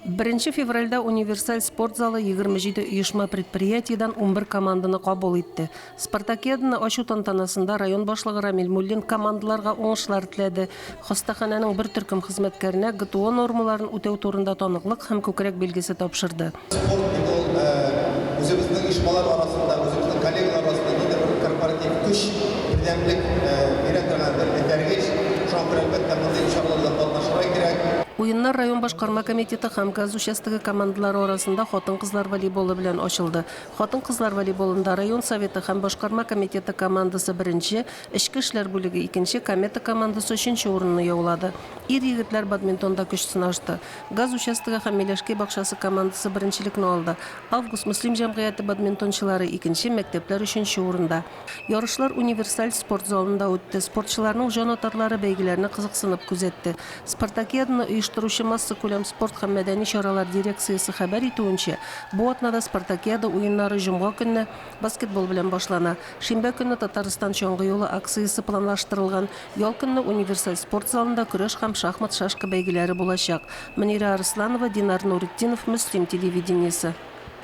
1 февральда универсаль спорт залы 27 ұйышма предприятиедан 11 команданы қабыл етті. Спартакиаданы ашу тантанасында район башлығы Рамил Муллин командаларға оңышлар тіледі. Хостахананың бір түркім қызметкеріне ГТО нормаларын өтеу турында танықлық һәм көкірек белгісі тапшырды. Спорт өзіміздің ұйышмалар арасында, өзіміздің коллегалар арасында недер бір корпоратив күш, бірдемлік бере тұрғандар. Әтергеш, шампыр әлбәттә мұндай шараларда катнашырга кирәк. Уйыннар район башкарма комитеты һәм ГАЗ участогы командалары арасында хатын-кызлар волейболы белән ачылды. Хатын-кызлар волейболында район советы һәм башкарма комитеты командасы беренче, эчке эшләр бүлеге икенче, комета командасы өченче урынны яулады. Ир-егетләр бадминтонда көч сынашты. ГАЗ участогы һәм Миләшкәй бакчасы командасы беренчелекне алды. Август муслим җәмгыяте бадминтончылары икенче, мәктәпләр өченче урында. Ярышлар универсаль спорт залында үтте. Спортчыларның җанатарлары бәйгеләрне кызыксынып күзәтте. Спартакиаданы оештыручы масса күләм спорт һәм мәдәни чаралар дирекциясе хәбәр итүенчә, бу атнада Спартакиада уеннары җомга көнне баскетбол белән башлана. Шимбә көнне Татарстан чаңгы юлы акциясе планлаштырылган. Ял көнне универсаль спорт залында көрәш һәм шахмат шашка бәйгеләре булачак. Мөнира Арсланова, Динар Нуретдинов, Муслим телевидениесе.